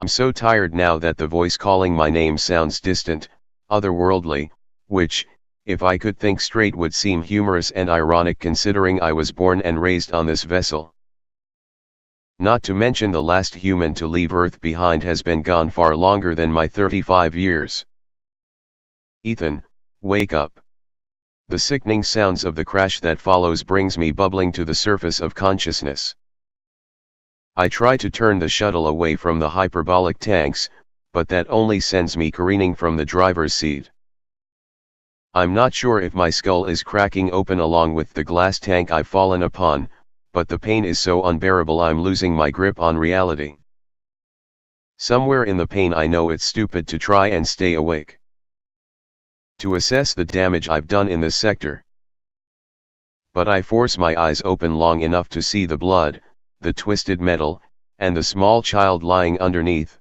I'm so tired now that the voice calling my name sounds distant, otherworldly, which, if I could think straight, would seem humorous and ironic considering I was born and raised on this vessel. Not to mention the last human to leave Earth behind has been gone far longer than my 35 years. Ethan, wake up. The sickening sounds of the crash that follows brings me bubbling to the surface of consciousness. I try to turn the shuttle away from the hyperbolic tanks, but that only sends me careening from the driver's seat. I'm not sure if my skull is cracking open along with the glass tank I've fallen upon, but the pain is so unbearable I'm losing my grip on reality. Somewhere in the pain I know it's stupid to try and stay awake. To assess the damage I've done in this sector. But I force my eyes open long enough to see the blood, the twisted metal, and the small child lying underneath.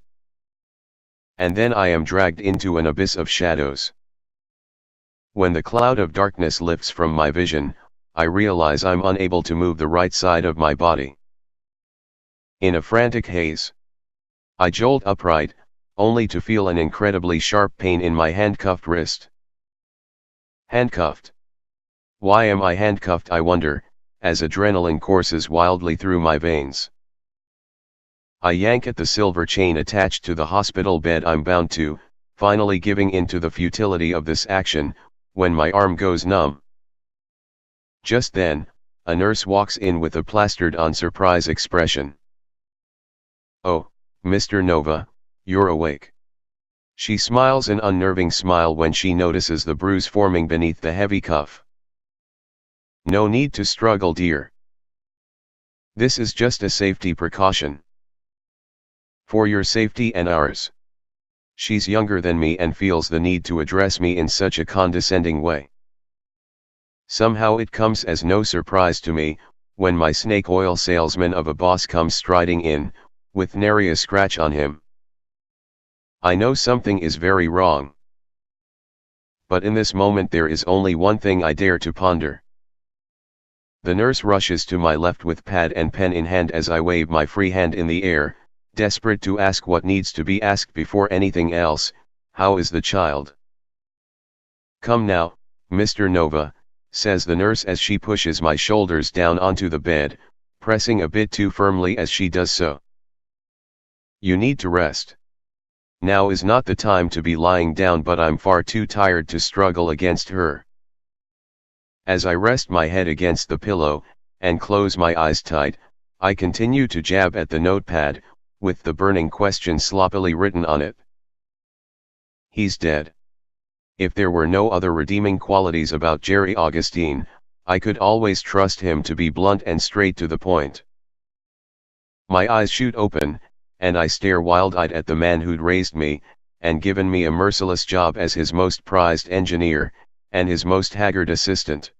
And then I am dragged into an abyss of shadows. When the cloud of darkness lifts from my vision, I realize I'm unable to move the right side of my body. In a frantic haze, I jolt upright, only to feel an incredibly sharp pain in my handcuffed wrist. Handcuffed. Why am I handcuffed, I wonder, as adrenaline courses wildly through my veins. I yank at the silver chain attached to the hospital bed I'm bound to, finally giving in to the futility of this action, when my arm goes numb. Just then, a nurse walks in with a plastered-on surprise expression. "Oh, Mr. Nova, you're awake." She smiles an unnerving smile when she notices the bruise forming beneath the heavy cuff. "No need to struggle, dear. This is just a safety precaution. For your safety and ours." She's younger than me and feels the need to address me in such a condescending way. Somehow it comes as no surprise to me, when my snake oil salesman of a boss comes striding in, with nary a scratch on him. I know something is very wrong. But in this moment there is only one thing I dare to ponder. The nurse rushes to my left with pad and pen in hand as I wave my free hand in the air, desperate to ask what needs to be asked before anything else. "How is the child?" "Come now, Mr. Nova," says the nurse as she pushes my shoulders down onto the bed, pressing a bit too firmly as she does so. "You need to rest. Now is not the time to be lying down, but I'm far too tired to struggle against her." As I rest my head against the pillow, and close my eyes tight, I continue to jab at the notepad, with the burning question sloppily written on it. He's dead. If there were no other redeeming qualities about Jerry Augustine, I could always trust him to be blunt and straight to the point. My eyes shoot open, and I stare wild-eyed at the man who'd raised me, and given me a merciless job as his most prized engineer, and his most haggard assistant.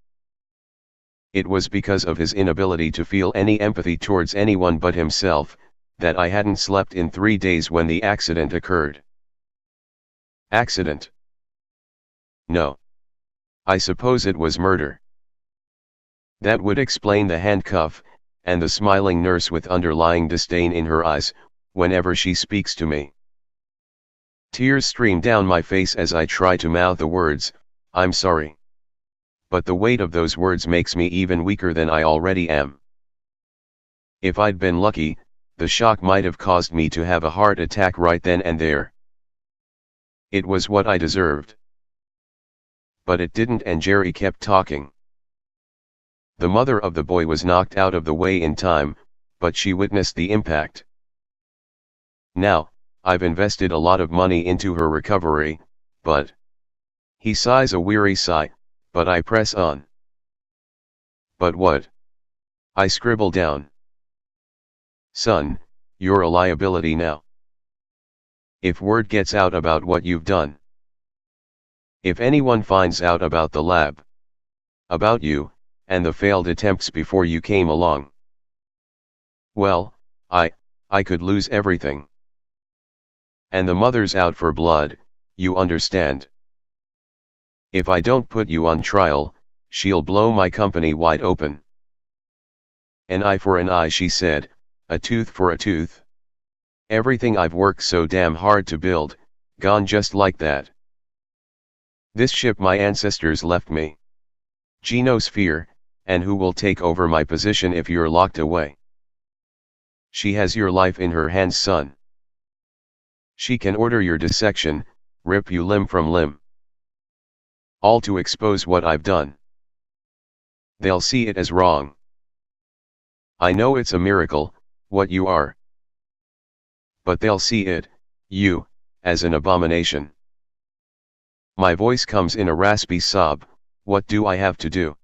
It was because of his inability to feel any empathy towards anyone but himself, that I hadn't slept in 3 days when the accident occurred. Accident? No. I suppose it was murder. That would explain the handcuff, and the smiling nurse with underlying disdain in her eyes, whenever she speaks to me. Tears stream down my face as I try to mouth the words, "I'm sorry." But the weight of those words makes me even weaker than I already am. If I'd been lucky, the shock might have caused me to have a heart attack right then and there. It was what I deserved. But it didn't, and Jerry kept talking. The mother of the boy was knocked out of the way in time, but she witnessed the impact. Now, I've invested a lot of money into her recovery, but... He sighs a weary sigh, but I press on. But what? I scribble down. "Son, you're a liability now. If word gets out about what you've done. If anyone finds out about the lab. About you, and the failed attempts before you came along. Well, I could lose everything. And the mother's out for blood, you understand. If I don't put you on trial, she'll blow my company wide open." "An eye for an eye," she said, "a tooth for a tooth." Everything I've worked so damn hard to build, gone just like that. This ship my ancestors left me. Genosphere, and who will take over my position if you're locked away? She has your life in her hands, son. She can order your dissection, rip you limb from limb. All to expose what I've done. They'll see it as wrong. I know it's a miracle, what you are. But they'll see it, you, as an abomination. My voice comes in a raspy sob. What do I have to do?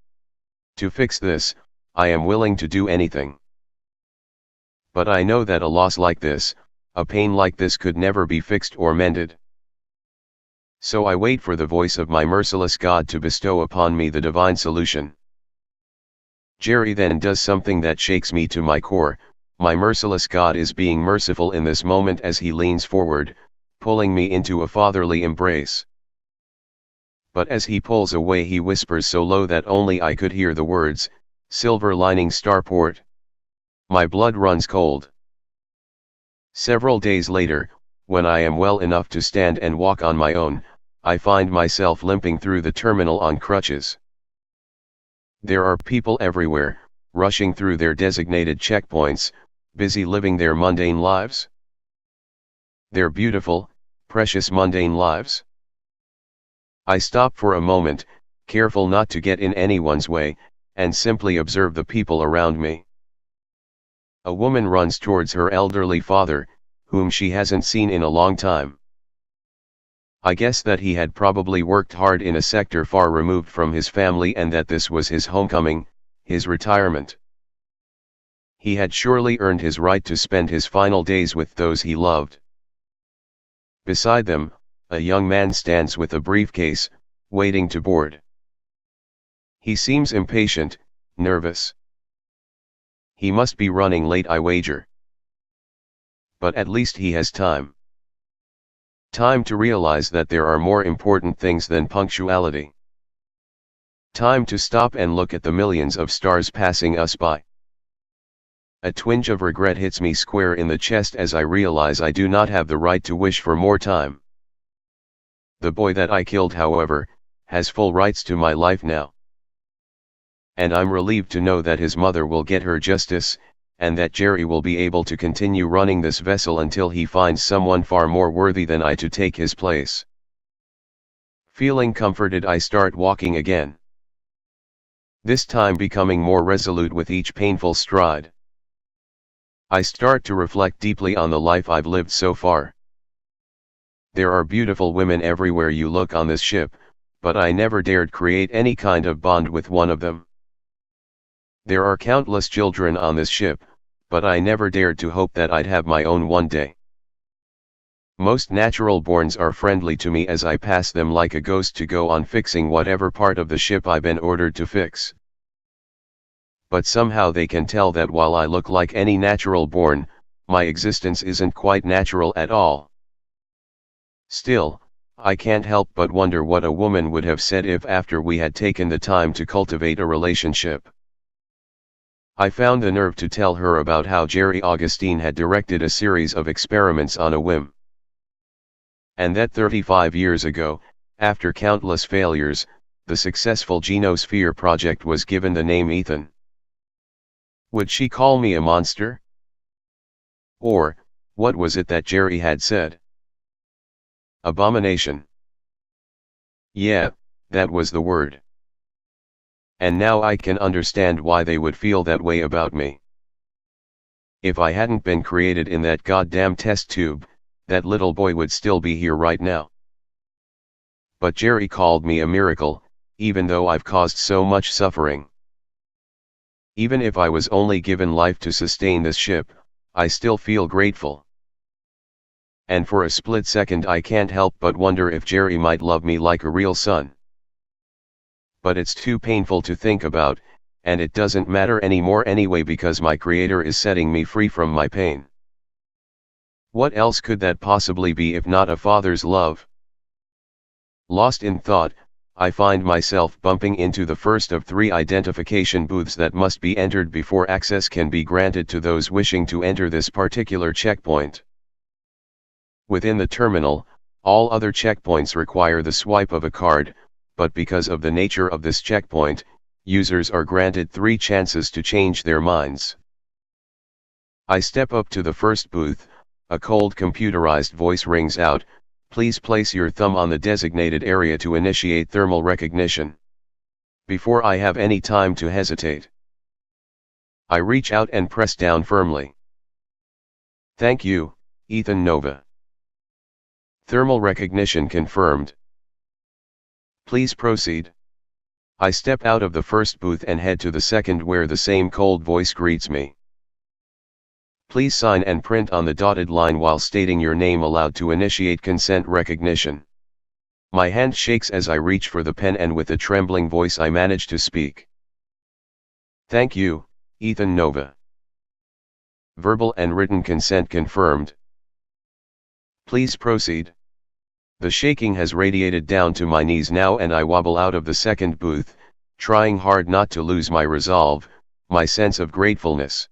To fix this, I am willing to do anything. But I know that a loss like this, a pain like this could never be fixed or mended. So I wait for the voice of my merciless God to bestow upon me the divine solution. Jerry then does something that shakes me to my core. My merciless God is being merciful in this moment as he leans forward, pulling me into a fatherly embrace. But as he pulls away, he whispers so low that only I could hear the words, "Silver lining Starport." My blood runs cold. Several days later, when I am well enough to stand and walk on my own, I find myself limping through the terminal on crutches. There are people everywhere, rushing through their designated checkpoints, busy living their mundane lives. Their beautiful, precious mundane lives. I stop for a moment, careful not to get in anyone's way, and simply observe the people around me. A woman runs towards her elderly father, whom she hasn't seen in a long time. I guess that he had probably worked hard in a sector far removed from his family and that this was his homecoming, his retirement. He had surely earned his right to spend his final days with those he loved. Beside them, a young man stands with a briefcase, waiting to board. He seems impatient, nervous. He must be running late, I wager. But at least he has time. Time to realize that there are more important things than punctuality. Time to stop and look at the millions of stars passing us by. A twinge of regret hits me square in the chest as I realize I do not have the right to wish for more time. The boy that I killed, however, has full rights to my life now. And I'm relieved to know that his mother will get her justice, and that Jerry will be able to continue running this vessel until he finds someone far more worthy than I to take his place. Feeling comforted, I start walking again. This time becoming more resolute with each painful stride. I start to reflect deeply on the life I've lived so far. There are beautiful women everywhere you look on this ship, but I never dared create any kind of bond with one of them. There are countless children on this ship, but I never dared to hope that I'd have my own one day. Most natural borns are friendly to me as I pass them like a ghost to go on fixing whatever part of the ship I've been ordered to fix. But somehow they can tell that while I look like any natural born, my existence isn't quite natural at all. Still, I can't help but wonder what a woman would have said if after we had taken the time to cultivate a relationship, I found the nerve to tell her about how Jerry Augustine had directed a series of experiments on a whim. And that 35 years ago, after countless failures, the successful Genosphere project was given the name Ethan. Would she call me a monster? Or, what was it that Jerry had said? Abomination. Yeah, that was the word. And now I can understand why they would feel that way about me. If I hadn't been created in that goddamn test tube, that little boy would still be here right now. But Jerry called me a miracle, even though I've caused so much suffering. Even if I was only given life to sustain this ship, I still feel grateful. And for a split second I can't help but wonder if Jerry might love me like a real son. But it's too painful to think about, and it doesn't matter anymore anyway because my Creator is setting me free from my pain. What else could that possibly be if not a father's love? Lost in thought, I find myself bumping into the first of 3 identification booths that must be entered before access can be granted to those wishing to enter this particular checkpoint. Within the terminal, all other checkpoints require the swipe of a card, but because of the nature of this checkpoint, users are granted 3 chances to change their minds. I step up to the first booth, a cold computerized voice rings out, "Please place your thumb on the designated area to initiate thermal recognition." Before I have any time to hesitate, I reach out and press down firmly. "Thank you, Ethan Nova." Thermal recognition confirmed. "Please proceed." I step out of the first booth and head to the second where the same cold voice greets me. "Please sign and print on the dotted line while stating your name aloud to initiate consent recognition." My hand shakes as I reach for the pen and with a trembling voice I manage to speak. "Thank you, Ethan Nova." Verbal and written consent confirmed. "Please proceed." The shaking has radiated down to my knees now and I wobble out of the second booth, trying hard not to lose my resolve, my sense of gratefulness.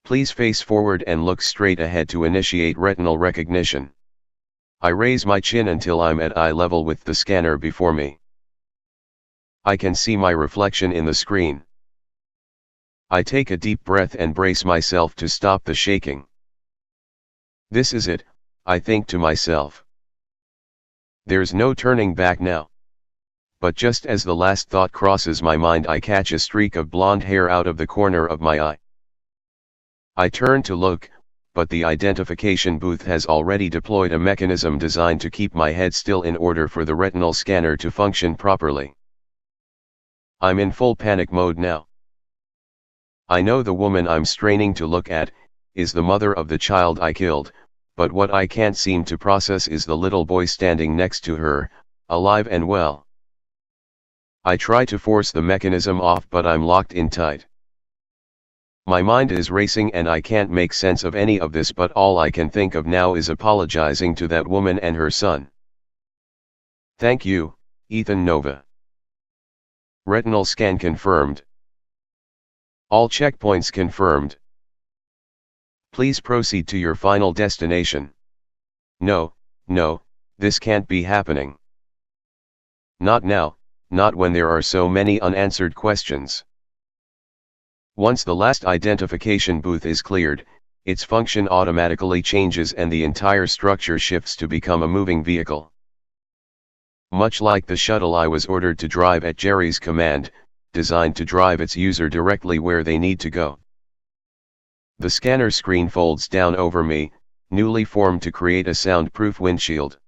"Please face forward and look straight ahead to initiate retinal recognition." I raise my chin until I'm at eye level with the scanner before me. I can see my reflection in the screen. I take a deep breath and brace myself to stop the shaking. This is it, I think to myself. There's no turning back now. But just as the last thought crosses my mind, I catch a streak of blonde hair out of the corner of my eye. I turn to look, but the identification booth has already deployed a mechanism designed to keep my head still in order for the retinal scanner to function properly. I'm in full panic mode now. I know the woman I'm straining to look at is the mother of the child I killed, but what I can't seem to process is the little boy standing next to her, alive and well. I try to force the mechanism off, but I'm locked in tight. My mind is racing and I can't make sense of any of this, but all I can think of now is apologizing to that woman and her son. "Thank you, Ethan Nova." Retinal scan confirmed. All checkpoints confirmed. Please proceed to your final destination. No, this can't be happening. Not now, not when there are so many unanswered questions. Once the last identification booth is cleared, its function automatically changes and the entire structure shifts to become a moving vehicle. Much like the shuttle I was ordered to drive at Jerry's command, designed to drive its user directly where they need to go. The scanner screen folds down over me, newly formed to create a soundproof windshield.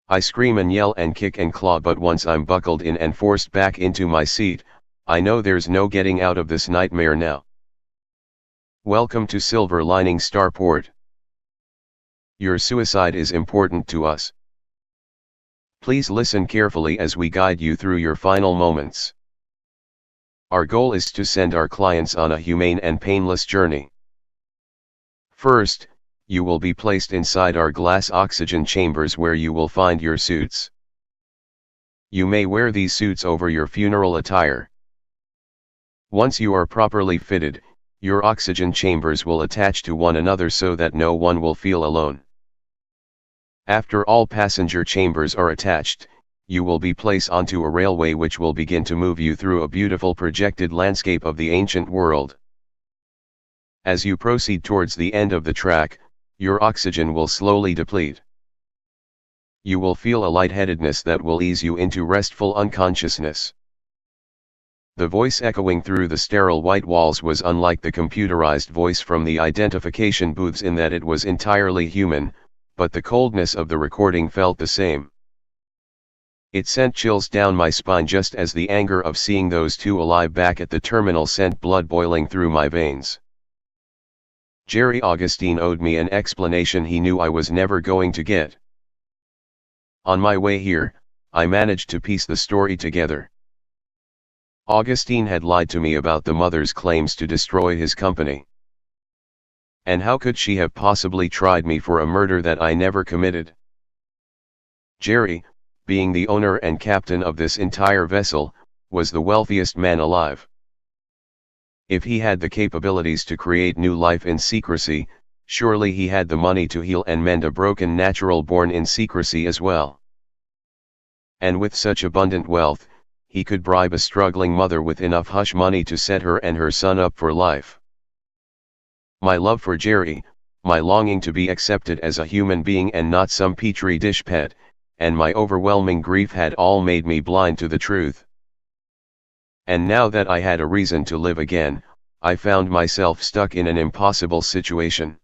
I scream and yell and kick and claw, but once I'm buckled in and forced back into my seat, I know there's no getting out of this nightmare now. Welcome to Silver Lining Starport. Your suicide is important to us. Please listen carefully as we guide you through your final moments. Our goal is to send our clients on a humane and painless journey. First, you will be placed inside our glass oxygen chambers where you will find your suits. You may wear these suits over your funeral attire. Once you are properly fitted, your oxygen chambers will attach to one another so that no one will feel alone. After all passenger chambers are attached, you will be placed onto a railway which will begin to move you through a beautiful projected landscape of the ancient world. As you proceed towards the end of the track, your oxygen will slowly deplete. You will feel a lightheadedness that will ease you into restful unconsciousness. The voice echoing through the sterile white walls was unlike the computerized voice from the identification booths in that it was entirely human, but the coldness of the recording felt the same. It sent chills down my spine just as the anger of seeing those two alive back at the terminal sent blood boiling through my veins. Jerry Augustine owed me an explanation he knew I was never going to get. On my way here, I managed to piece the story together. Augustine had lied to me about the mother's claims to destroy his company. And how could she have possibly tried me for a murder that I never committed? Jerry, being the owner and captain of this entire vessel, was the wealthiest man alive. If he had the capabilities to create new life in secrecy, Surely he had the money to heal and mend a broken natural born in secrecy as well. And with such abundant wealth, he could bribe a struggling mother with enough hush money to set her and her son up for life. My love for Jerry, my longing to be accepted as a human being and not some petri dish pet, and my overwhelming grief had all made me blind to the truth. And now that I had a reason to live again, I found myself stuck in an impossible situation.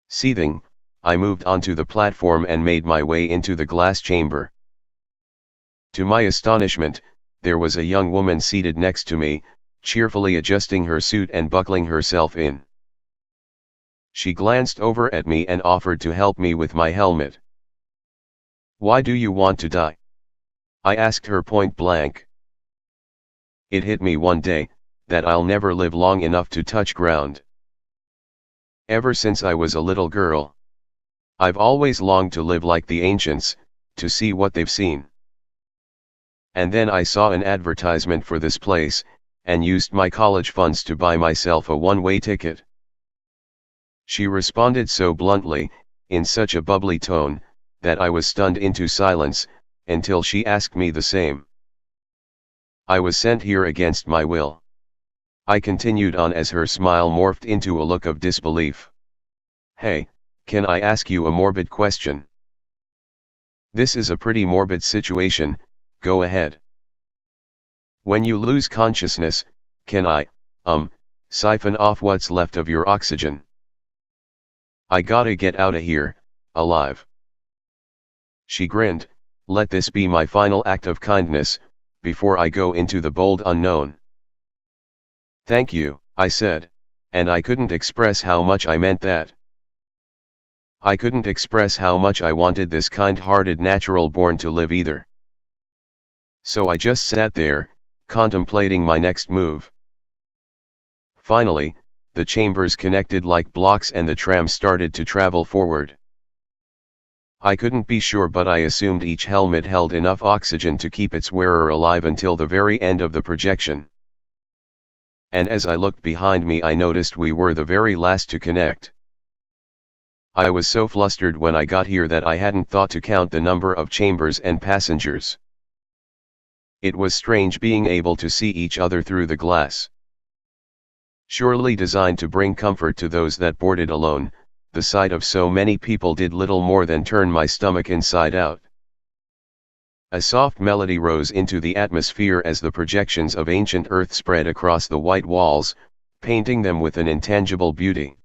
Seething, I moved onto the platform and made my way into the glass chamber. To my astonishment, there was a young woman seated next to me, cheerfully adjusting her suit and buckling herself in. She glanced over at me and offered to help me with my helmet. "Why do you want to die?" I asked her point blank. It hit me one day, that I'll never live long enough to touch ground. Ever since I was a little girl, I've always longed to live like the ancients, to see what they've seen. And then I saw an advertisement for this place, and used my college funds to buy myself a one-way ticket. She responded so bluntly, in such a bubbly tone, that I was stunned into silence, until she asked me the same. I was sent here against my will. I continued on as her smile morphed into a look of disbelief. "Hey, can I ask you a morbid question?" "This is a pretty morbid situation, go ahead." "When you lose consciousness, can I, siphon off what's left of your oxygen? I gotta get outta here, alive." She grinned, "Let this be my final act of kindness, before I go into the bold unknown." "Thank you," I said, and I couldn't express how much I meant that. I couldn't express how much I wanted this kind-hearted natural born to live either. So I just sat there, contemplating my next move. Finally, the chambers connected like blocks and the tram started to travel forward. I couldn't be sure, but I assumed each helmet held enough oxygen to keep its wearer alive until the very end of the projection. And as I looked behind me, I noticed we were the very last to connect. I was so flustered when I got here that I hadn't thought to count the number of chambers and passengers. It was strange being able to see each other through the glass. Surely designed to bring comfort to those that boarded alone, the sight of so many people did little more than turn my stomach inside out. A soft melody rose into the atmosphere as the projections of ancient Earth spread across the white walls, painting them with an intangible beauty.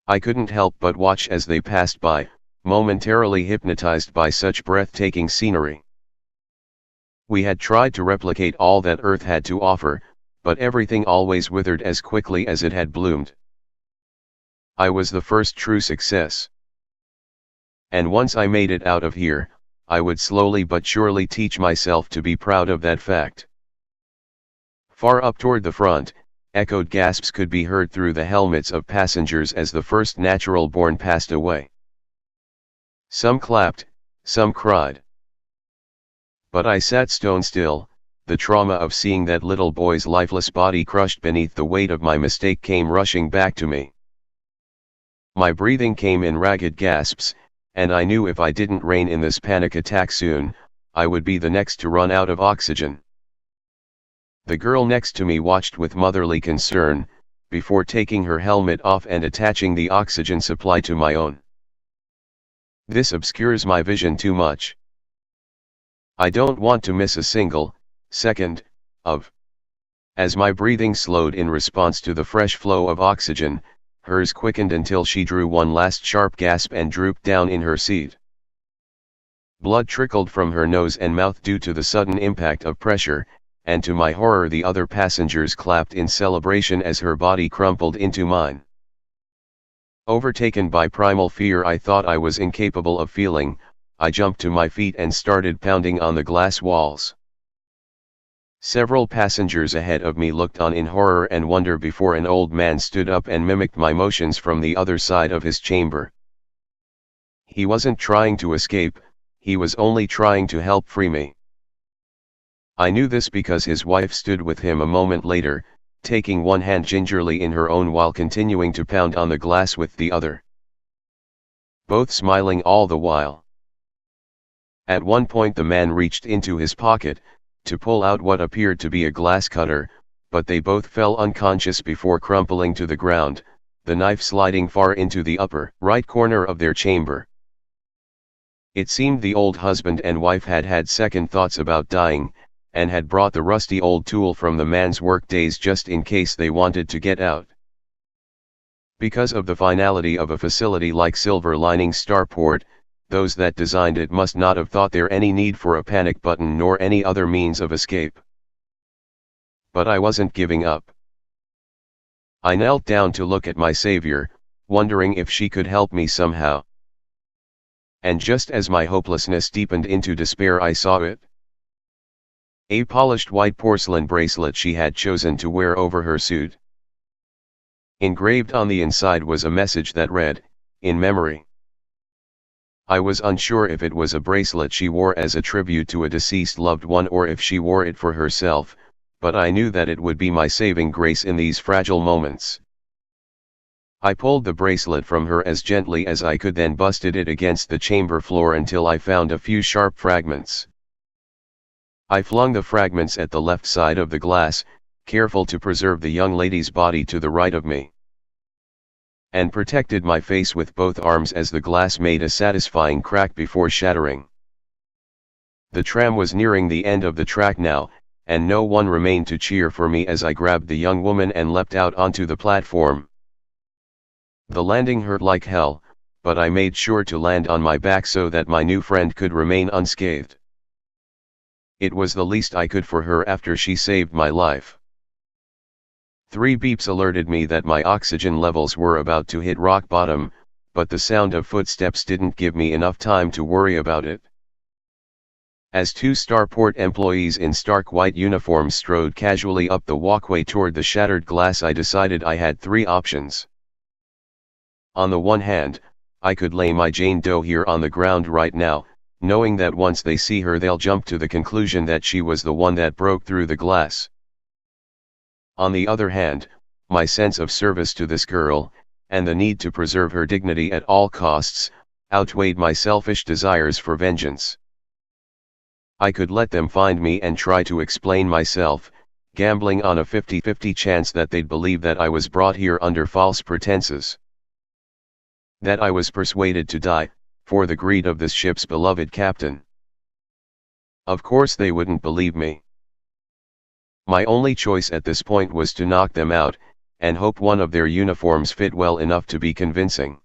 I couldn't help but watch as they passed by, momentarily hypnotized by such breathtaking scenery. We had tried to replicate all that Earth had to offer, but everything always withered as quickly as it had bloomed. I was the first true success. And once I made it out of here, I would slowly but surely teach myself to be proud of that fact. Far up toward the front, echoed gasps could be heard through the helmets of passengers as the first natural born passed away. Some clapped, some cried. But I sat stone still. The trauma of seeing that little boy's lifeless body crushed beneath the weight of my mistake came rushing back to me. My breathing came in ragged gasps, and I knew if I didn't rein in this panic attack soon, I would be the next to run out of oxygen. The girl next to me watched with motherly concern, before taking her helmet off and attaching the oxygen supply to my own. This obscures my vision too much. I don't want to miss a single second of. As my breathing slowed in response to the fresh flow of oxygen, hers quickened until she drew one last sharp gasp and drooped down in her seat. Blood trickled from her nose and mouth due to the sudden impact of pressure, and to my horror the other passengers clapped in celebration as her body crumpled into mine. Overtaken by primal fear I thought I was incapable of feeling, I jumped to my feet and started pounding on the glass walls. Several passengers ahead of me looked on in horror and wonder before an old man stood up and mimicked my motions from the other side of his chamber. He wasn't trying to escape, he was only trying to help free me. I knew this because his wife stood with him a moment later, taking one hand gingerly in her own while continuing to pound on the glass with the other. Both smiling all the while. At one point the man reached into his pocket, to pull out what appeared to be a glass cutter, but they both fell unconscious before crumpling to the ground, the knife sliding far into the upper right corner of their chamber. It seemed the old husband and wife had had second thoughts about dying, and had brought the rusty old tool from the man's work days just in case they wanted to get out. Because of the finality of a facility like Silver Lining Starport, those that designed it must not have thought there any need for a panic button nor any other means of escape. But I wasn't giving up. I knelt down to look at my savior, wondering if she could help me somehow. And just as my hopelessness deepened into despair, I saw it. A polished white porcelain bracelet she had chosen to wear over her suit. Engraved on the inside was a message that read, "In memory." I was unsure if it was a bracelet she wore as a tribute to a deceased loved one or if she wore it for herself, but I knew that it would be my saving grace in these fragile moments. I pulled the bracelet from her as gently as I could, then busted it against the chamber floor until I found a few sharp fragments. I flung the fragments at the left side of the glass, careful to preserve the young lady's body to the right of me, and protected my face with both arms as the glass made a satisfying crack before shattering. The tram was nearing the end of the track now, and no one remained to cheer for me as I grabbed the young woman and leapt out onto the platform. The landing hurt like hell, but I made sure to land on my back so that my new friend could remain unscathed. It was the least I could for her after she saved my life. 3 beeps alerted me that my oxygen levels were about to hit rock bottom, but the sound of footsteps didn't give me enough time to worry about it. As 2 Starport employees in stark white uniforms strode casually up the walkway toward the shattered glass, I decided I had 3 options. On the one hand, I could lay my Jane Doe here on the ground right now, knowing that once they see her they'll jump to the conclusion that she was the one that broke through the glass. On the other hand, my sense of service to this girl, and the need to preserve her dignity at all costs, outweighed my selfish desires for vengeance. I could let them find me and try to explain myself, gambling on a 50-50 chance that they'd believe that I was brought here under false pretenses. That I was persuaded to die, for the greed of this ship's beloved captain. Of course they wouldn't believe me. My only choice at this point was to knock them out, and hope one of their uniforms fit well enough to be convincing.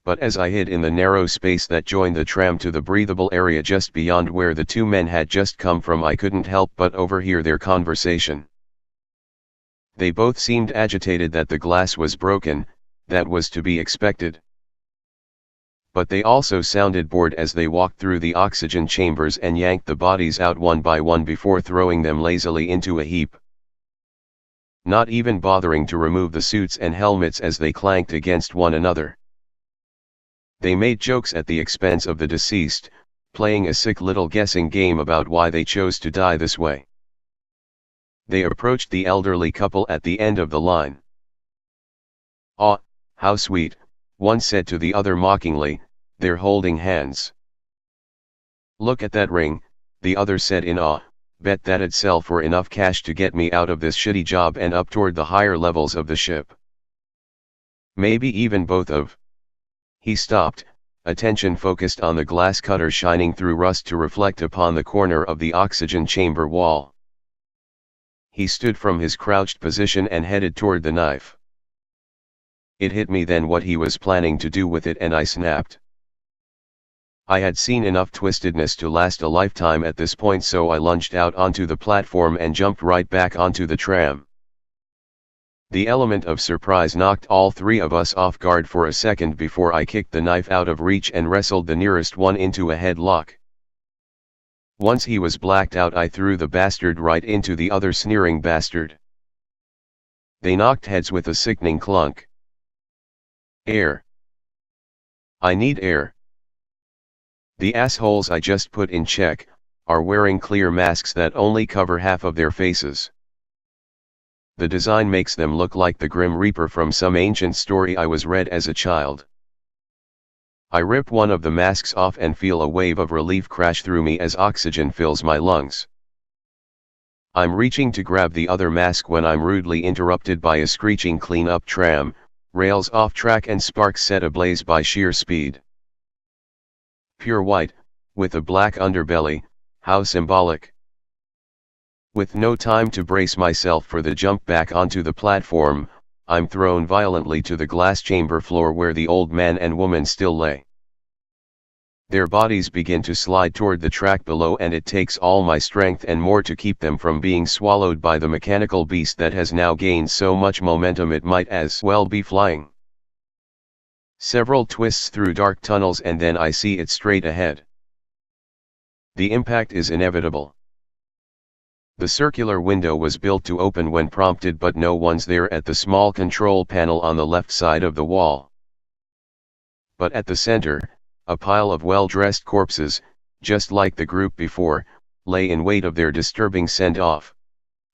But as I hid in the narrow space that joined the tram to the breathable area just beyond where the 2 men had just come from, I couldn't help but overhear their conversation. They both seemed agitated that the glass was broken. That was to be expected. But they also sounded bored as they walked through the oxygen chambers and yanked the bodies out one by one before throwing them lazily into a heap. Not even bothering to remove the suits and helmets as they clanked against one another. They made jokes at the expense of the deceased, playing a sick little guessing game about why they chose to die this way. They approached the elderly couple at the end of the line. "Aw, how sweet," one said to the other mockingly, "they're holding hands." "Look at that ring," the other said in awe, "bet that'd sell for enough cash to get me out of this shitty job and up toward the higher levels of the ship. Maybe even both of." He stopped, attention focused on the glass cutter shining through rust to reflect upon the corner of the oxygen chamber wall. He stood from his crouched position and headed toward the knife. It hit me then what he was planning to do with it, and I snapped. I had seen enough twistedness to last a lifetime at this point, so I lunged out onto the platform and jumped right back onto the tram. The element of surprise knocked all 3 of us off guard for a second before I kicked the knife out of reach and wrestled the nearest one into a headlock. Once he was blacked out, I threw the bastard right into the other sneering bastard. They knocked heads with a sickening clunk. Air. I need air. The assholes I just put in check are wearing clear masks that only cover half of their faces. The design makes them look like the Grim Reaper from some ancient story I was read as a child. I rip one of the masks off and feel a wave of relief crash through me as oxygen fills my lungs. I'm reaching to grab the other mask when I'm rudely interrupted by a screeching clean-up tram, rails off track and sparks set ablaze by sheer speed. Pure white, with a black underbelly, how symbolic. With no time to brace myself for the jump back onto the platform, I'm thrown violently to the glass chamber floor where the old man and woman still lay. Their bodies begin to slide toward the track below, and it takes all my strength and more to keep them from being swallowed by the mechanical beast that has now gained so much momentum it might as well be flying. Several twists through dark tunnels and then I see it straight ahead. The impact is inevitable. The circular window was built to open when prompted, but no one's there at the small control panel on the left side of the wall. But at the center, a pile of well-dressed corpses, just like the group before, lay in wait of their disturbing send-off.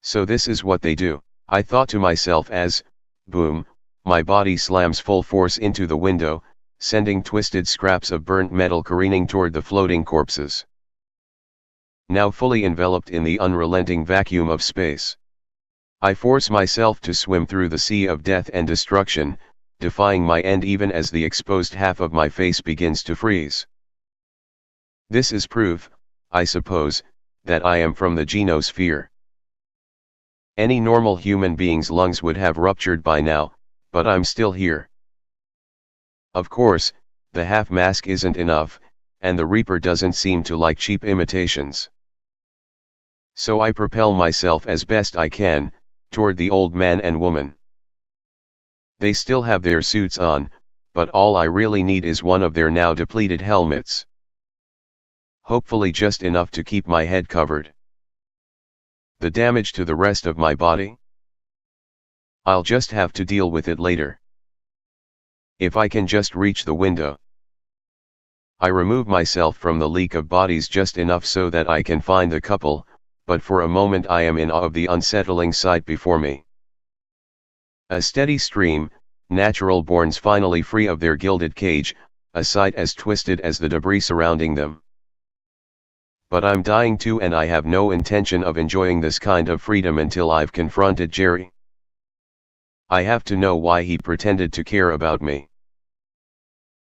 So this is what they do, I thought to myself as, boom, my body slams full force into the window, sending twisted scraps of burnt metal careening toward the floating corpses. Now fully enveloped in the unrelenting vacuum of space, I force myself to swim through the sea of death and destruction, defying my end even as the exposed half of my face begins to freeze. This is proof, I suppose, that I am from the genosphere. Any normal human being's lungs would have ruptured by now, but I'm still here. Of course, the half mask isn't enough, and the Reaper doesn't seem to like cheap imitations. So I propel myself as best I can, toward the old man and woman. They still have their suits on, but all I really need is one of their now depleted helmets. Hopefully just enough to keep my head covered. The damage to the rest of my body? I'll just have to deal with it later. If I can just reach the window. I remove myself from the leak of bodies just enough so that I can find the couple, but for a moment I am in awe of the unsettling sight before me. A steady stream, natural-borns finally free of their gilded cage, a sight as twisted as the debris surrounding them. But I'm dying too, and I have no intention of enjoying this kind of freedom until I've confronted Jerry. I have to know why he pretended to care about me.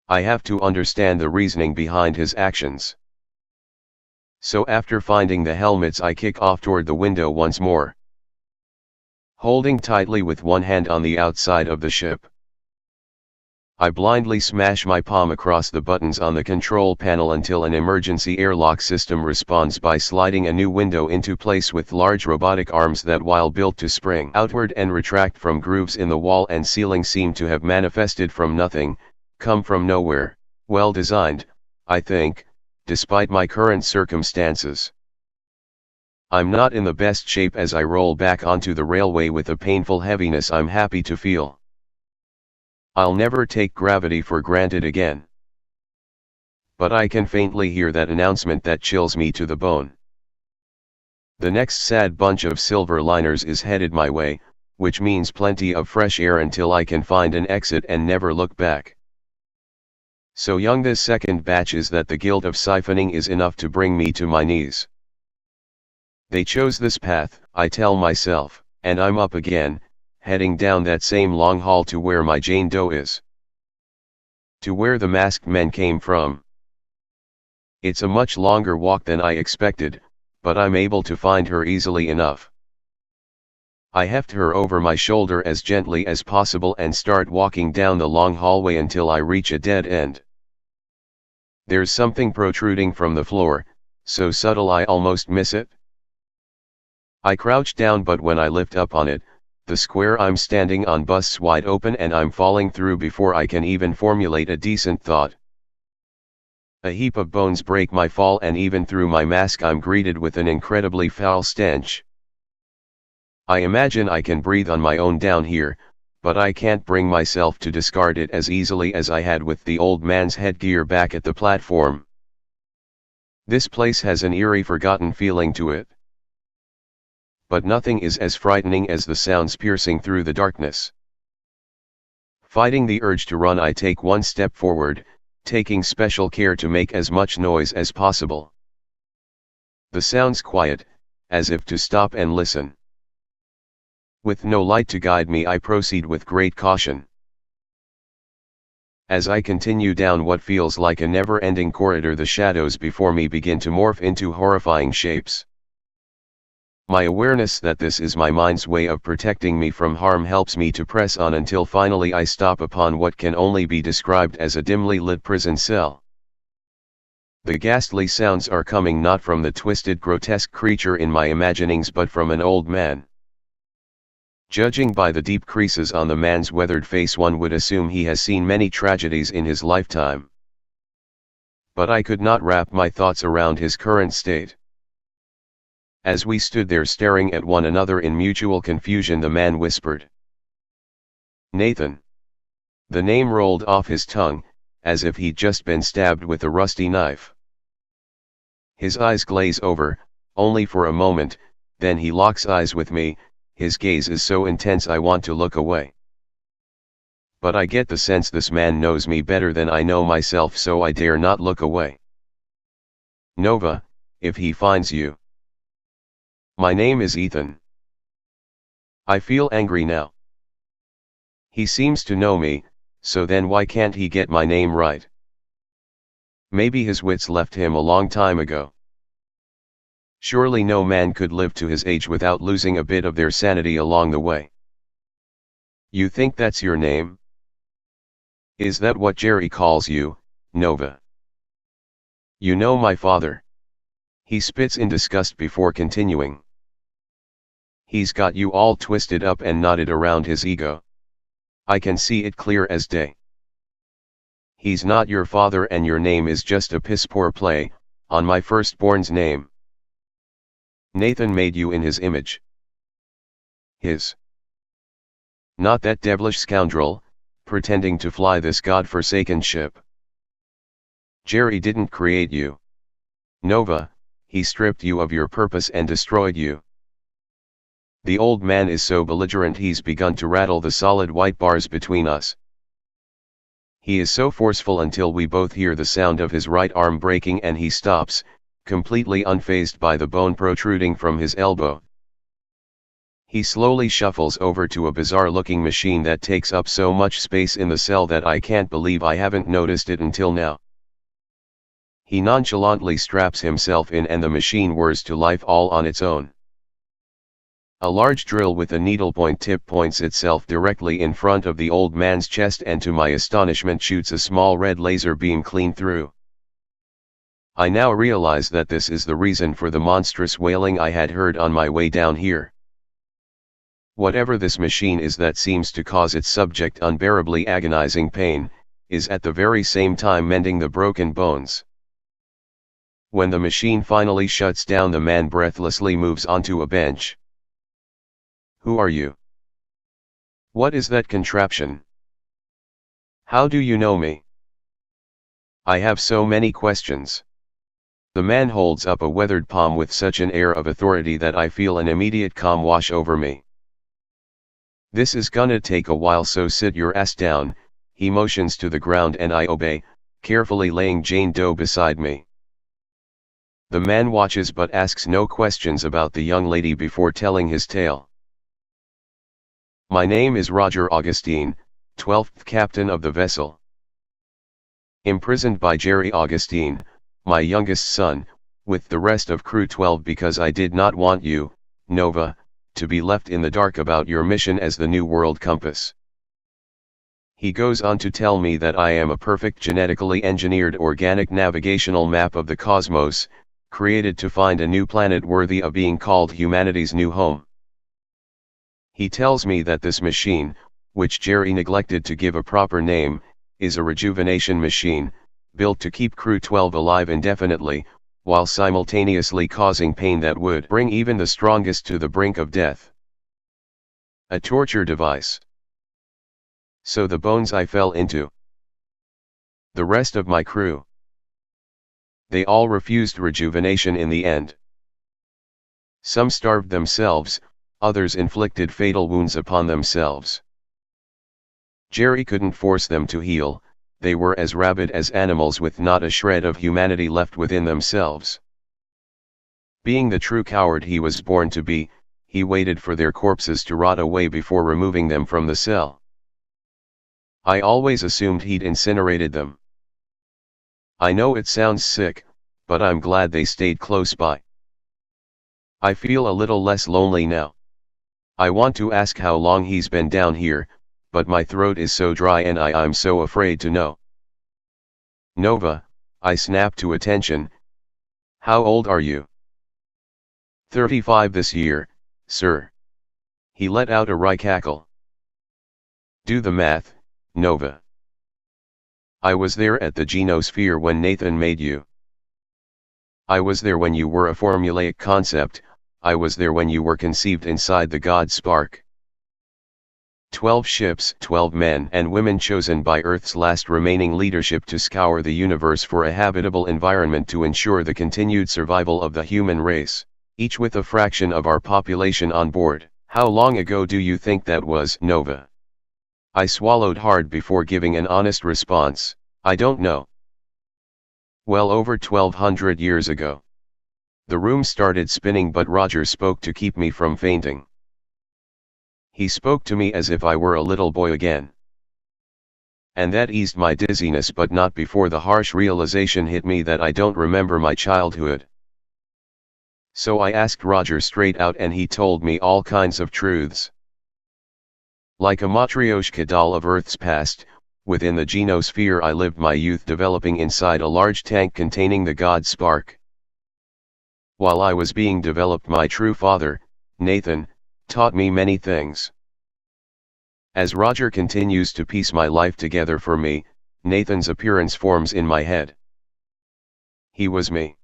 I have to understand the reasoning behind his actions. So after finding the helmets, I kick off toward the window once more, holding tightly with one hand on the outside of the ship. I blindly smash my palm across the buttons on the control panel until an emergency airlock system responds by sliding a new window into place with large robotic arms that, while built to spring outward and retract from grooves in the wall and ceiling, seem to have manifested from nothing, come from nowhere. Well designed, I think, despite my current circumstances. I'm not in the best shape as I roll back onto the railway with a painful heaviness I'm happy to feel. I'll never take gravity for granted again. But I can faintly hear that announcement that chills me to the bone. The next sad bunch of silver liners is headed my way, which means plenty of fresh air until I can find an exit and never look back. So young this second batch is that the guilt of siphoning is enough to bring me to my knees. They chose this path, I tell myself, and I'm up again, heading down that same long hall to where my Jane Doe is. To where the masked men came from. It's a much longer walk than I expected, but I'm able to find her easily enough. I heft her over my shoulder as gently as possible and start walking down the long hallway until I reach a dead end. There's something protruding from the floor, so subtle I almost miss it. I crouch down, but when I lift up on it, the square I'm standing on busts wide open and I'm falling through before I can even formulate a decent thought. A heap of bones break my fall, and even through my mask I'm greeted with an incredibly foul stench. I imagine I can breathe on my own down here, but I can't bring myself to discard it as easily as I had with the old man's headgear back at the platform. This place has an eerie, forgotten feeling to it. but nothing is as frightening as the sounds piercing through the darkness. Fighting the urge to run, I take one step forward, taking special care to make as much noise as possible. The sounds quiet, as if to stop and listen. With no light to guide me, I proceed with great caution. As I continue down what feels like a never-ending corridor, the shadows before me begin to morph into horrifying shapes. My awareness that this is my mind's way of protecting me from harm helps me to press on until finally I stop upon what can only be described as a dimly lit prison cell. The ghastly sounds are coming not from the twisted, grotesque creature in my imaginings but from an old man. Judging by the deep creases on the man's weathered face, one would assume he has seen many tragedies in his lifetime. But I could not wrap my thoughts around his current state. As we stood there staring at one another in mutual confusion, the man whispered, "Nathan." The name rolled off his tongue, as if he'd just been stabbed with a rusty knife. His eyes glaze over, only for a moment, then he locks eyes with me. His gaze is so intense I want to look away. But I get the sense this man knows me better than I know myself, so I dare not look away. "Nova, if he finds you." "My name is Ethan." I feel angry now. He seems to know me, so then why can't he get my name right? Maybe his wits left him a long time ago. Surely no man could live to his age without losing a bit of their sanity along the way. "You think that's your name? Is that what Jerry calls you, Nova?" "You know my father." He spits in disgust before continuing. "He's got you all twisted up and knotted around his ego. I can see it clear as day. He's not your father, and your name is just a piss-poor play on my firstborn's name. Nathan made you in his image." "His? Not that devilish scoundrel, pretending to fly this god-forsaken ship. Jerry didn't create you. Nova, he stripped you of your purpose and destroyed you." The old man is so belligerent he's begun to rattle the solid white bars between us. He is so forceful until we both hear the sound of his right arm breaking, and he stops, completely unfazed by the bone protruding from his elbow. He slowly shuffles over to a bizarre-looking machine that takes up so much space in the cell that I can't believe I haven't noticed it until now. He nonchalantly straps himself in, and the machine whirs to life all on its own. A large drill with a needlepoint tip points itself directly in front of the old man's chest, and to my astonishment shoots a small red laser beam clean through. I now realize that this is the reason for the monstrous wailing I had heard on my way down here. Whatever this machine is that seems to cause its subject unbearably agonizing pain, is at the very same time mending the broken bones. When the machine finally shuts down, the man breathlessly moves onto a bench. "Who are you? What is that contraption? How do you know me?" I have so many questions. The man holds up a weathered palm with such an air of authority that I feel an immediate calm wash over me. "This is gonna take a while, so sit your ass down." He motions to the ground and I obey, carefully laying Jane Doe beside me. The man watches but asks no questions about the young lady before telling his tale. "My name is Roger Augustine, 12th captain of the vessel. Imprisoned by Jerry Augustine, my youngest son, with the rest of crew 12 because I did not want you, Nova, to be left in the dark about your mission as the New World Compass." He goes on to tell me that I am a perfect genetically engineered organic navigational map of the cosmos, created to find a new planet worthy of being called humanity's new home. He tells me that this machine, which Jerry neglected to give a proper name, is a rejuvenation machine, built to keep crew 12 alive indefinitely, while simultaneously causing pain that would bring even the strongest to the brink of death. A torture device. So the bones I fell into. The rest of my crew. They all refused rejuvenation in the end. Some starved themselves, others inflicted fatal wounds upon themselves. Jerry couldn't force them to heal, they were as rabid as animals with not a shred of humanity left within themselves. Being the true coward he was born to be, he waited for their corpses to rot away before removing them from the cell. I always assumed he'd incinerated them. I know it sounds sick, but I'm glad they stayed close by. I feel a little less lonely now. I want to ask how long he's been down here, but my throat is so dry and I'm so afraid to know. Nova, I snapped to attention. How old are you? 35 this year, sir. He let out a wry cackle. Do the math, Nova. I was there at the Genosphere when Nathan made you. I was there when you were a formulaic concept, I was there when you were conceived inside the God Spark. 12 ships, 12 men and women chosen by Earth's last remaining leadership to scour the universe for a habitable environment to ensure the continued survival of the human race, each with a fraction of our population on board. How long ago do you think that was, Nova? I swallowed hard before giving an honest response. I don't know. Well over 1200 years ago. The room started spinning but Roger spoke to keep me from fainting. He spoke to me as if I were a little boy again. And that eased my dizziness but not before the harsh realization hit me that I don't remember my childhood. So I asked Roger straight out and he told me all kinds of truths. Like a Matryoshka doll of Earth's past, within the Genosphere I lived my youth developing inside a large tank containing the God Spark. While I was being developed, my true father, Nathan, taught me many things. As Roger continues to piece my life together for me, Nathan's appearance forms in my head. He was me.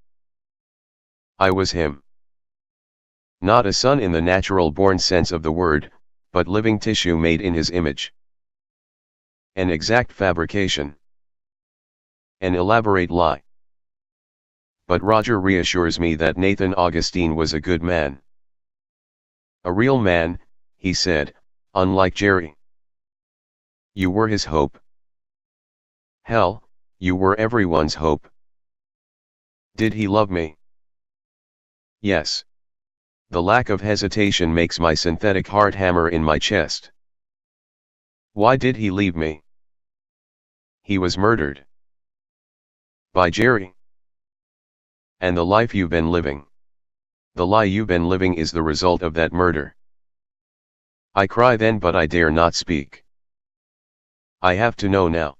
I was him. Not a son in the natural-born sense of the word, but living tissue made in his image. An exact fabrication. An elaborate lie. But Roger reassures me that Nathan Augustine was a good man. A real man, he said, unlike Jerry. You were his hope. Hell, you were everyone's hope. Did he love me? Yes. The lack of hesitation makes my synthetic heart hammer in my chest. Why did he leave me? He was murdered. By Jerry. And the life you've been living. The lie you've been living is the result of that murder. I cry then but I dare not speak. I have to know now.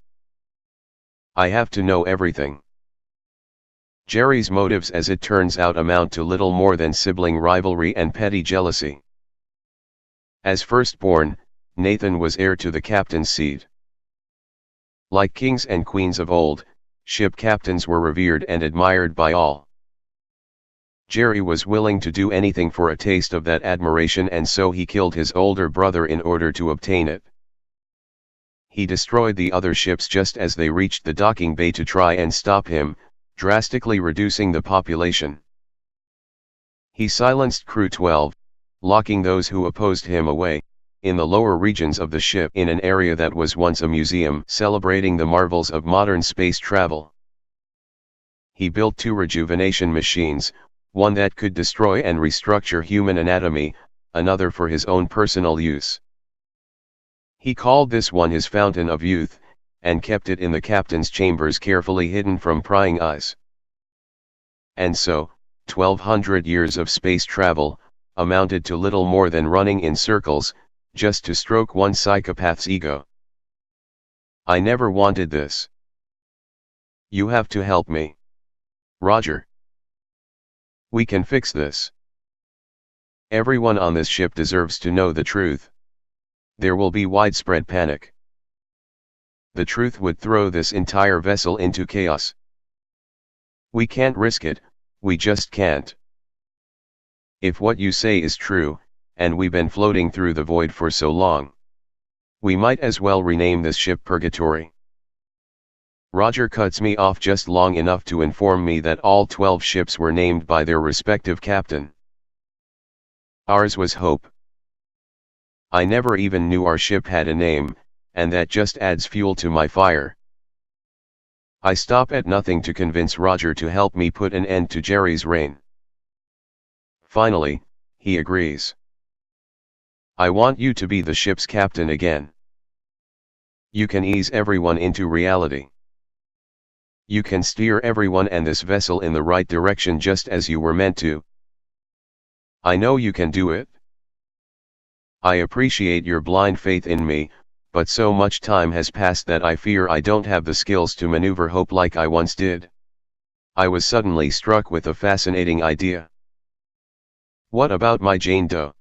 I have to know everything. Jerry's motives as it turns out amount to little more than sibling rivalry and petty jealousy. As firstborn, Nathan was heir to the captain's seat. Like kings and queens of old, ship captains were revered and admired by all. Jerry was willing to do anything for a taste of that admiration and so he killed his older brother in order to obtain it. He destroyed the other ships just as they reached the docking bay to try and stop him, drastically reducing the population. He silenced Crew 12, locking those who opposed him away, in the lower regions of the ship in an area that was once a museum celebrating the marvels of modern space travel. He built 2 rejuvenation machines, one that could destroy and restructure human anatomy, another for his own personal use. He called this one his Fountain of Youth, and kept it in the captain's chambers carefully hidden from prying eyes. And so, 1200 years of space travel, amounted to little more than running in circles, just to stroke one psychopath's ego. I never wanted this. You have to help me. Roger. We can fix this. Everyone on this ship deserves to know the truth. There will be widespread panic. The truth would throw this entire vessel into chaos. We can't risk it, we just can't. If what you say is true, and we've been floating through the void for so long, we might as well rename this ship Purgatory. Roger cuts me off just long enough to inform me that all 12 ships were named by their respective captain. Ours was hope. I never even knew our ship had a name, and that just adds fuel to my fire. I stop at nothing to convince Roger to help me put an end to Jerry's reign. Finally, he agrees. I want you to be the ship's captain again. You can ease everyone into reality. You can steer everyone and this vessel in the right direction just as you were meant to. I know you can do it. I appreciate your blind faith in me, but so much time has passed that I fear I don't have the skills to maneuver hope like I once did. I was suddenly struck with a fascinating idea. What about my Jane Doe?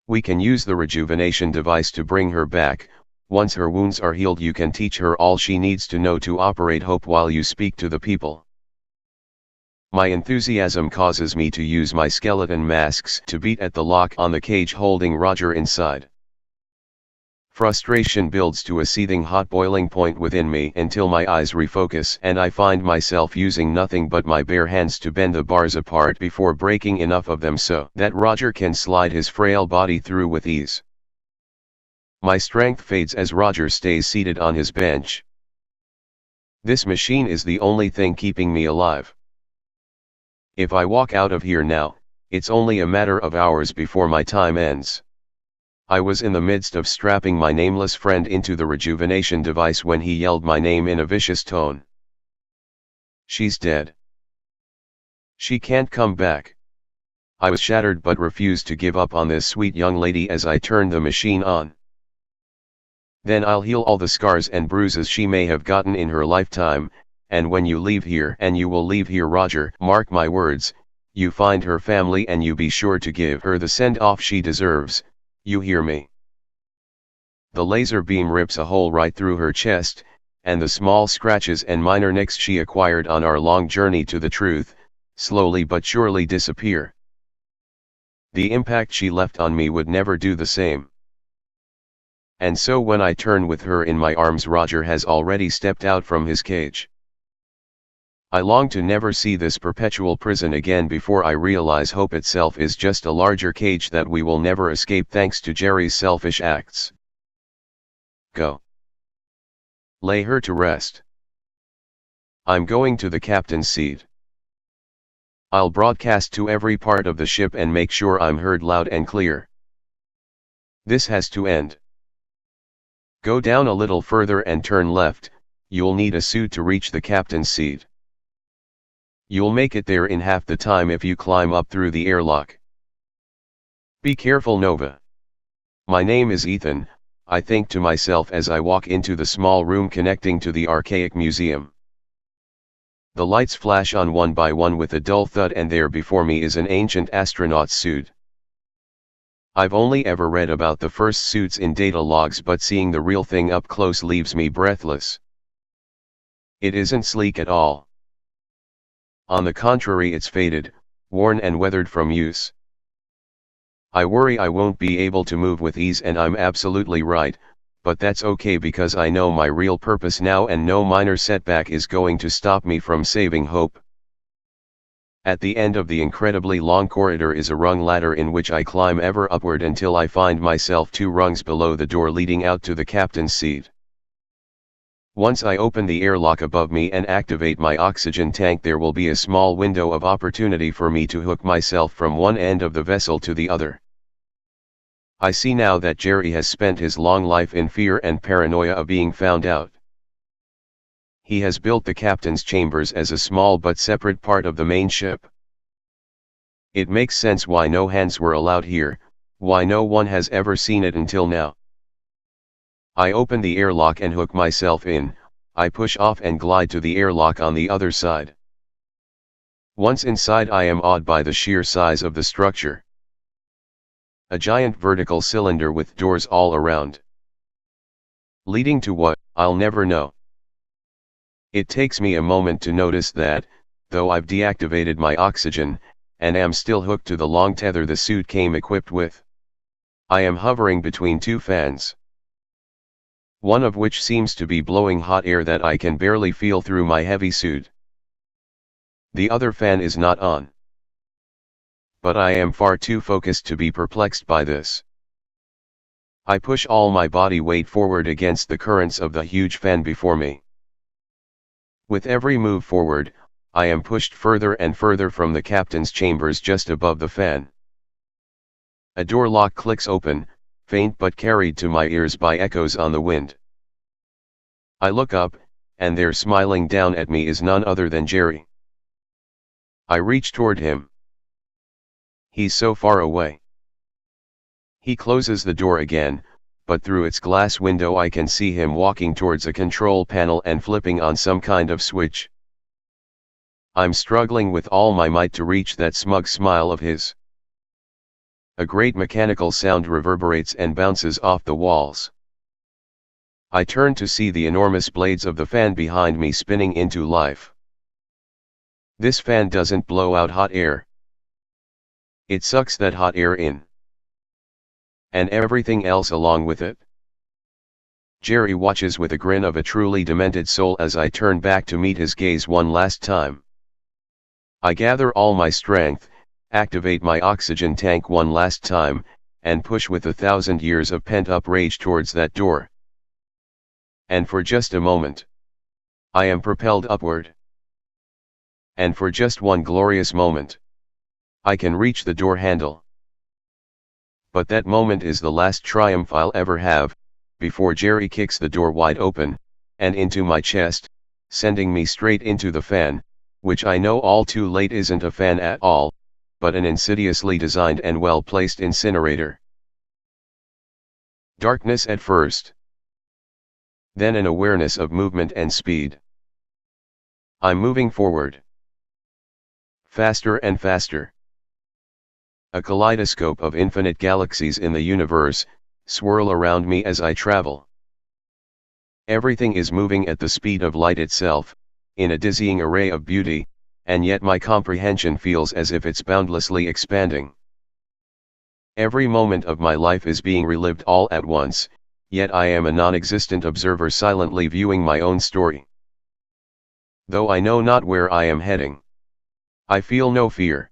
We can use the rejuvenation device to bring her back. Once her wounds are healed, you can teach her all she needs to know to operate hope while you speak to the people. My enthusiasm causes me to use my skeleton masks to beat at the lock on the cage holding Roger inside. Frustration builds to a seething hot boiling point within me until my eyes refocus and I find myself using nothing but my bare hands to bend the bars apart before breaking enough of them so that Roger can slide his frail body through with ease. My strength fades as Roger stays seated on his bench. This machine is the only thing keeping me alive. If I walk out of here now, it's only a matter of hours before my time ends. I was in the midst of strapping my nameless friend into the rejuvenation device when he yelled my name in a vicious tone. She's dead. She can't come back. I was shattered but refused to give up on this sweet young lady as I turned the machine on. Then I'll heal all the scars and bruises she may have gotten in her lifetime, and when you leave here, and you will leave here, Roger, mark my words, you find her family and you be sure to give her the send-off she deserves, you hear me? The laser beam rips a hole right through her chest, and the small scratches and minor nicks she acquired on our long journey to the truth, slowly but surely disappear. The impact she left on me would never do the same. And so when I turn with her in my arms, Roger has already stepped out from his cage. I long to never see this perpetual prison again before I realize hope itself is just a larger cage that we will never escape thanks to Jerry's selfish acts. Go. Lay her to rest. I'm going to the captain's seat. I'll broadcast to every part of the ship and make sure I'm heard loud and clear. This has to end. Go down a little further and turn left, you'll need a suit to reach the captain's seat. You'll make it there in half the time if you climb up through the airlock. Be careful, Nova. My name is Ethan, I think to myself as I walk into the small room connecting to the archaic museum. The lights flash on one by one with a dull thud, and there before me is an ancient astronaut's suit. I've only ever read about the first suits in data logs, but seeing the real thing up close leaves me breathless. It isn't sleek at all. On the contrary, it's faded, worn and weathered from use. I worry I won't be able to move with ease, and I'm absolutely right, but that's okay because I know my real purpose now and no minor setback is going to stop me from saving hope. At the end of the incredibly long corridor is a rung ladder in which I climb ever upward until I find myself 2 rungs below the door leading out to the captain's seat. Once I open the airlock above me and activate my oxygen tank, there will be a small window of opportunity for me to hook myself from one end of the vessel to the other. I see now that Jerry has spent his long life in fear and paranoia of being found out. He has built the captain's chambers as a small but separate part of the main ship. It makes sense why no hands were allowed here, why no one has ever seen it until now. I open the airlock and hook myself in, I push off and glide to the airlock on the other side. Once inside, I am awed by the sheer size of the structure. A giant vertical cylinder with doors all around. Leading to what, I'll never know. It takes me a moment to notice that, though I've deactivated my oxygen, and am still hooked to the long tether the suit came equipped with, I am hovering between 2 fans. One of which seems to be blowing hot air that I can barely feel through my heavy suit. The other fan is not on. But I am far too focused to be perplexed by this. I push all my body weight forward against the currents of the huge fan before me. With every move forward, I am pushed further and further from the captain's chambers just above the fan. A door lock clicks open, faint but carried to my ears by echoes on the wind. I look up, and there smiling down at me is none other than Jerry. I reach toward him. He's so far away. He closes the door again, but through its glass window I can see him walking towards a control panel and flipping on some kind of switch. I'm struggling with all my might to reach that smug smile of his. A great mechanical sound reverberates and bounces off the walls. I turn to see the enormous blades of the fan behind me spinning into life. This fan doesn't blow out hot air. It sucks that hot air in. And everything else along with it. Jerry watches with a grin of a truly demented soul as I turn back to meet his gaze one last time. I gather all my strength, activate my oxygen tank one last time, and push with 1,000 years of pent-up rage towards that door. And for just a moment, I am propelled upward. And for just one glorious moment, I can reach the door handle. But that moment is the last triumph I'll ever have, before Jerry kicks the door wide open, and into my chest, sending me straight into the fan, which I know all too late isn't a fan at all, but an insidiously designed and well-placed incinerator. Darkness at first. Then an awareness of movement and speed. I'm moving forward. Faster and faster. A kaleidoscope of infinite galaxies in the universe swirl around me as I travel. Everything is moving at the speed of light itself, in a dizzying array of beauty, and yet my comprehension feels as if it's boundlessly expanding. Every moment of my life is being relived all at once, yet I am a non-existent observer silently viewing my own story. Though I know not where I am heading, I feel no fear.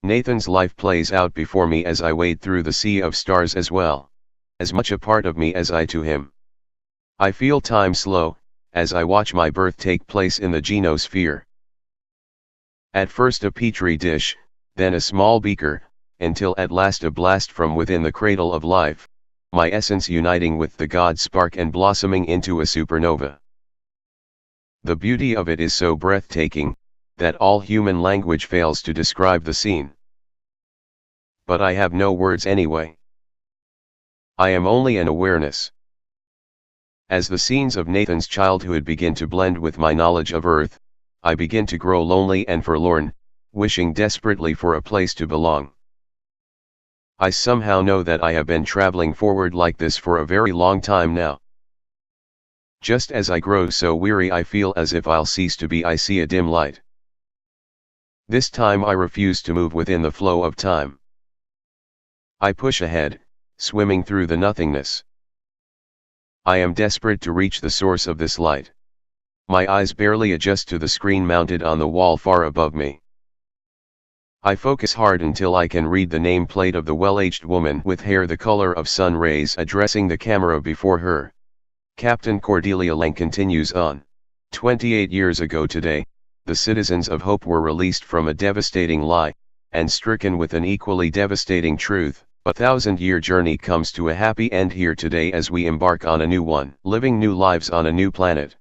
Nathan's life plays out before me as I wade through the sea of stars as well, as much a part of me as I to him. I feel time slow, as I watch my birth take place in the genosphere. At first a petri dish, then a small beaker, until at last a blast from within the cradle of life, my essence uniting with the God spark and blossoming into a supernova. The beauty of it is so breathtaking, that all human language fails to describe the scene. But I have no words anyway. I am only an awareness. As the scenes of Nathan's childhood begin to blend with my knowledge of Earth, I begin to grow lonely and forlorn, wishing desperately for a place to belong. I somehow know that I have been traveling forward like this for a very long time now. Just as I grow so weary I feel as if I'll cease to be. I see a dim light. This time I refuse to move within the flow of time. I push ahead, swimming through the nothingness. I am desperate to reach the source of this light. My eyes barely adjust to the screen mounted on the wall far above me. I focus hard until I can read the nameplate of the well-aged woman with hair the color of sun rays addressing the camera before her. Captain Cordelia Lang continues on. 28 years ago today, the citizens of Hope were released from a devastating lie, and stricken with an equally devastating truth. A 1,000-year journey comes to a happy end here today as we embark on a new one, living new lives on a new planet.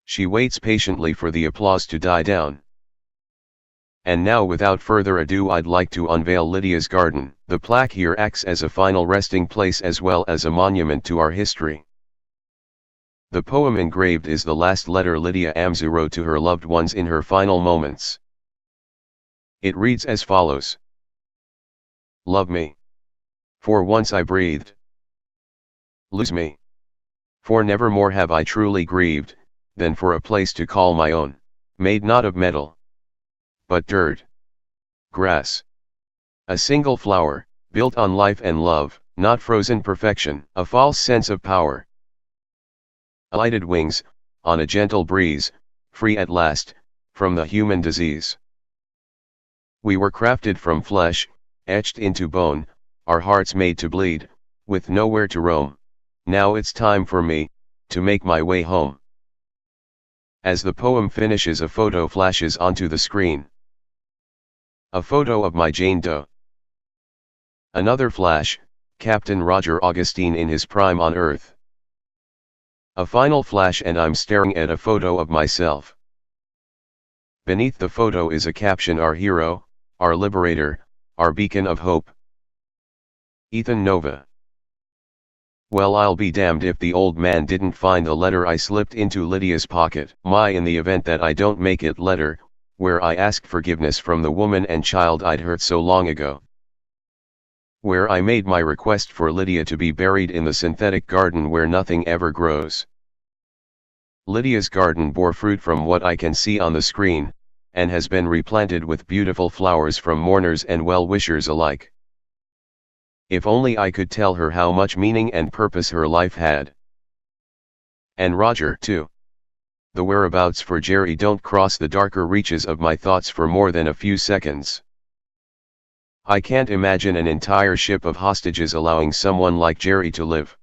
She waits patiently for the applause to die down. And now without further ado I'd like to unveil Lydia's Garden. The plaque here acts as a final resting place as well as a monument to our history. The poem engraved is the last letter Lydia Amzu wrote to her loved ones in her final moments. It reads as follows. Love me. For once I breathed. Lose me. For nevermore have I truly grieved, than for a place to call my own, made not of metal, but dirt, grass. A single flower, built on life and love, not frozen perfection, a false sense of power. Alighted wings, on a gentle breeze, free at last, from the human disease. We were crafted from flesh, etched into bone, our hearts made to bleed, with nowhere to roam. Now it's time for me, to make my way home. As the poem finishes, a photo flashes onto the screen. A photo of my Jane Doe. Another flash, Captain Roger Augustine in his prime on Earth. A final flash and I'm staring at a photo of myself. Beneath the photo is a caption: our hero, our liberator, our beacon of hope. Ethan Nova. Well, I'll be damned if the old man didn't find the letter I slipped into Lydia's pocket. In the event that I don't make it, letter, where I asked forgiveness from the woman and child I'd hurt so long ago. Where I made my request for Lydia to be buried in the synthetic garden where nothing ever grows. Lydia's garden bore fruit from what I can see on the screen, and has been replanted with beautiful flowers from mourners and well-wishers alike. If only I could tell her how much meaning and purpose her life had. And Roger, too. The whereabouts for Jerry don't cross the darker reaches of my thoughts for more than a few seconds. I can't imagine an entire ship of hostages allowing someone like Jerry to live.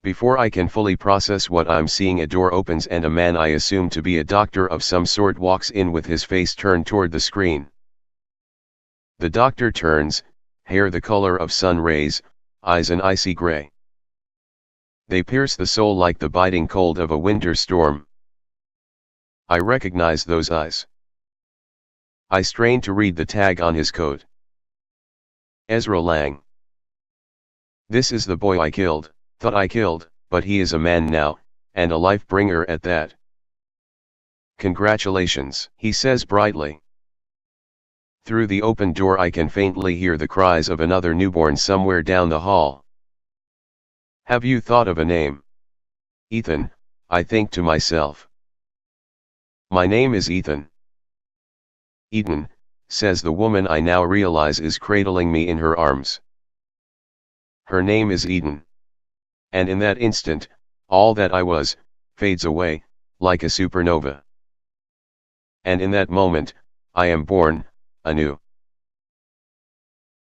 Before I can fully process what I'm seeing, a door opens and a man I assume to be a doctor of some sort walks in with his face turned toward the screen. The doctor turns, hair the color of sun rays, eyes an icy gray. They pierce the soul like the biting cold of a winter storm. I recognize those eyes. I strain to read the tag on his coat. Ezra Lang. This is the boy I killed, thought I killed, but he is a man now, and a life bringer at that. Congratulations, he says brightly. Through the open door I can faintly hear the cries of another newborn somewhere down the hall. Have you thought of a name? Ethan, I think to myself. My name is Ethan. Eden, says the woman I now realize is cradling me in her arms. Her name is Eden. And in that instant, all that I was, fades away, like a supernova. And in that moment, I am born, anew.